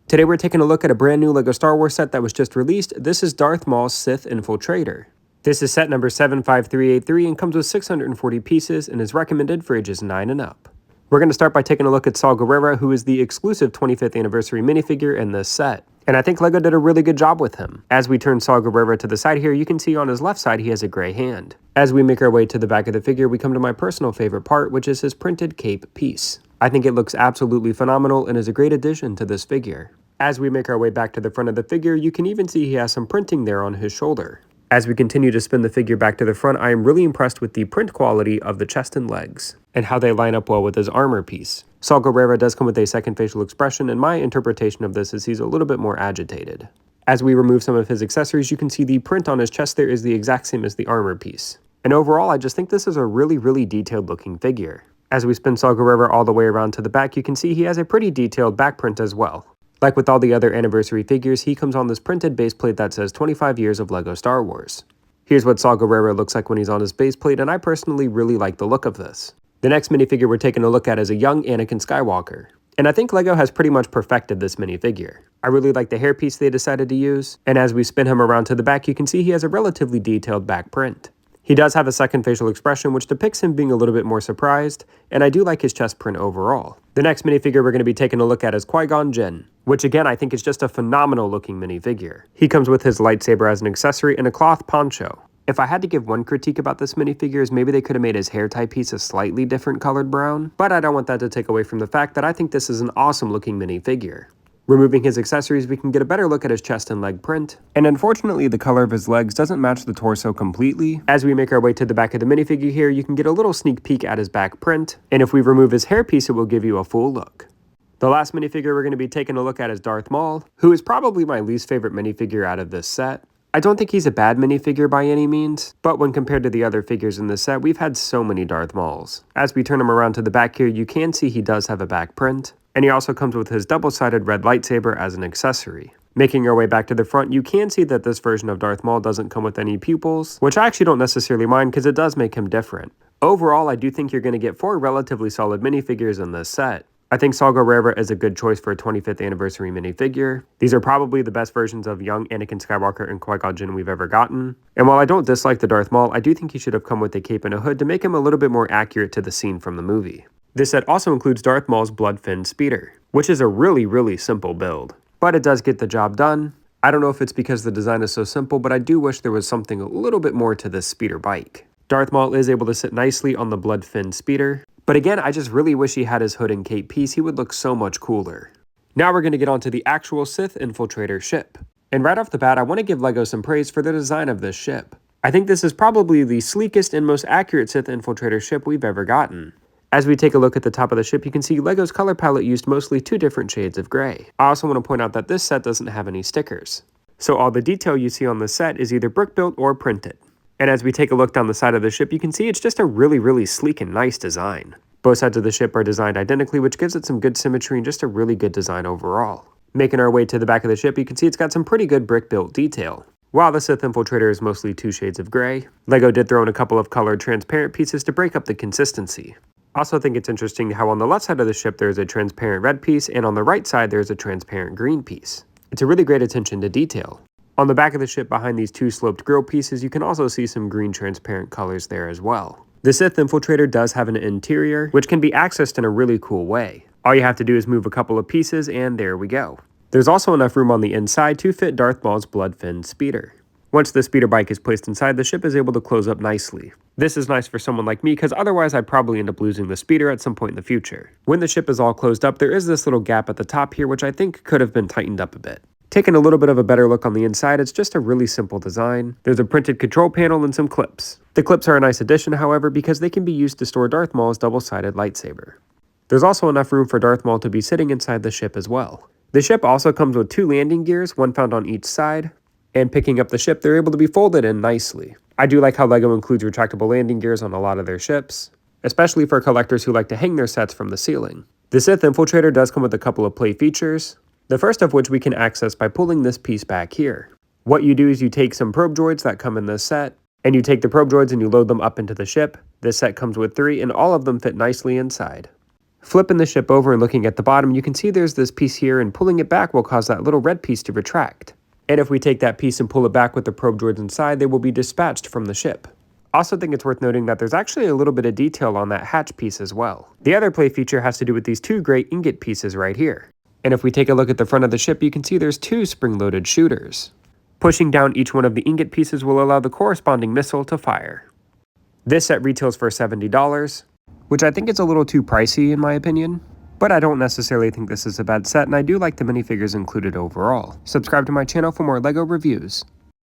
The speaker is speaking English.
Today we're taking a look at a brand new LEGO Star Wars set that was just released. This is Darth Maul's Sith Infiltrator. This is set number 75383 and comes with 640 pieces and is recommended for ages 9 and up. We're going to start by taking a look at Saw Gerrera, who is the exclusive 25th anniversary minifigure in this set. And I think LEGO did a really good job with him. As we turn Saw Gerrera to the side here, you can see on his left side he has a gray hand. As we make our way to the back of the figure, we come to my personal favorite part, which is his printed cape piece. I think it looks absolutely phenomenal and is a great addition to this figure. As we make our way back to the front of the figure, you can even see he has some printing there on his shoulder. As we continue to spin the figure back to the front, I am really impressed with the print quality of the chest and legs, and how they line up well with his armor piece. Saw Gerrera does come with a second facial expression, and my interpretation of this is he's a little bit more agitated. As we remove some of his accessories, you can see the print on his chest there is the exact same as the armor piece. And overall, I just think this is a really detailed looking figure. As we spin Saw Gerrera all the way around to the back, you can see he has a pretty detailed back print as well. Like with all the other anniversary figures, he comes on this printed base plate that says 25 years of LEGO Star Wars. Here's what Saw Gerrera looks like when he's on his base plate, and I personally really like the look of this. The next minifigure we're taking a look at is a young Anakin Skywalker. And I think LEGO has pretty much perfected this minifigure. I really like the hairpiece they decided to use, and as we spin him around to the back, you can see he has a relatively detailed back print. He does have a second facial expression, which depicts him being a little bit more surprised, and I do like his chest print overall. The next minifigure we're going to be taking a look at is Qui-Gon Jinn, which again I think is just a phenomenal looking minifigure. He comes with his lightsaber as an accessory and a cloth poncho. If I had to give one critique about this minifigure is maybe they could have made his hair tie piece a slightly different colored brown, but I don't want that to take away from the fact that I think this is an awesome looking minifigure. Removing his accessories, we can get a better look at his chest and leg print, and unfortunately the color of his legs doesn't match the torso completely. As we make our way to the back of the minifigure here, you can get a little sneak peek at his back print, and if we remove his hairpiece it will give you a full look. The last minifigure we're going to be taking a look at is Darth Maul, who is probably my least favorite minifigure out of this set. I don't think he's a bad minifigure by any means, but when compared to the other figures in this set, we've had so many Darth Mauls. As we turn him around to the back here, you can see he does have a back print, and he also comes with his double-sided red lightsaber as an accessory. Making our way back to the front, you can see that this version of Darth Maul doesn't come with any pupils, which I actually don't necessarily mind because it does make him different. Overall, I do think you're going to get 4 relatively solid minifigures in this set. I think Saw Gerrera is a good choice for a 25th anniversary minifigure. These are probably the best versions of young Anakin Skywalker and Qui-Gon Jinn we've ever gotten. And while I don't dislike the Darth Maul, I do think he should have come with a cape and a hood to make him a little bit more accurate to the scene from the movie. This set also includes Darth Maul's blood-finned speeder, which is a really simple build. But it does get the job done. I don't know if it's because the design is so simple, but I do wish there was something a little bit more to this speeder bike. Darth Maul is able to sit nicely on the blood-finned speeder. But again, I just really wish he had his hood and cape piece. He would look so much cooler. Now we're going to get onto the actual Sith Infiltrator ship. And right off the bat, I want to give LEGO some praise for the design of this ship. I think this is probably the sleekest and most accurate Sith Infiltrator ship we've ever gotten. As we take a look at the top of the ship, you can see LEGO's color palette used mostly 2 different shades of gray. I also want to point out that this set doesn't have any stickers. So all the detail you see on the set is either brick built or printed. And as we take a look down the side of the ship, you can see it's just a really sleek and nice design. Both sides of the ship are designed identically, which gives it some good symmetry and just a really good design overall. Making our way to the back of the ship, you can see it's got some pretty good brick-built detail. While the Sith Infiltrator is mostly 2 shades of gray, LEGO did throw in a couple of colored transparent pieces to break up the consistency. I also think it's interesting how on the left side of the ship there is a transparent red piece, and on the right side there is a transparent green piece. It's a really great attention to detail. On the back of the ship behind these 2 sloped grill pieces, you can also see some green transparent colors there as well. The Sith Infiltrator does have an interior, which can be accessed in a really cool way. All you have to do is move a couple of pieces, and there we go. There's also enough room on the inside to fit Darth Maul's blood-finned speeder. Once the speeder bike is placed inside, the ship is able to close up nicely. This is nice for someone like me, because otherwise I'd probably end up losing the speeder at some point in the future. When the ship is all closed up, there is this little gap at the top here, which I think could have been tightened up a bit. Taking a little bit of a better look on the inside, it's just a really simple design. There's a printed control panel and some clips. The clips are a nice addition, however, because they can be used to store Darth Maul's double-sided lightsaber. There's also enough room for Darth Maul to be sitting inside the ship as well. The ship also comes with 2 landing gears, one found on each side, and picking up the ship, they're able to be folded in nicely. I do like how LEGO includes retractable landing gears on a lot of their ships, especially for collectors who like to hang their sets from the ceiling. The Sith Infiltrator does come with a couple of play features, the first of which we can access by pulling this piece back here. What you do is you take some probe droids that come in this set, and you take the probe droids and you load them up into the ship. This set comes with 3, and all of them fit nicely inside. Flipping the ship over and looking at the bottom, you can see there's this piece here, and pulling it back will cause that little red piece to retract. And if we take that piece and pull it back with the probe droids inside, they will be dispatched from the ship. Also think it's worth noting that there's actually a little bit of detail on that hatch piece as well. The other play feature has to do with these two gray ingot pieces right here. And if we take a look at the front of the ship, you can see there's two spring-loaded shooters. Pushing down each one of the ingot pieces will allow the corresponding missile to fire. This set retails for $70, which I think is a little too pricey in my opinion. But I don't necessarily think this is a bad set, and I do like the minifigures included overall. Subscribe to my channel for more LEGO reviews.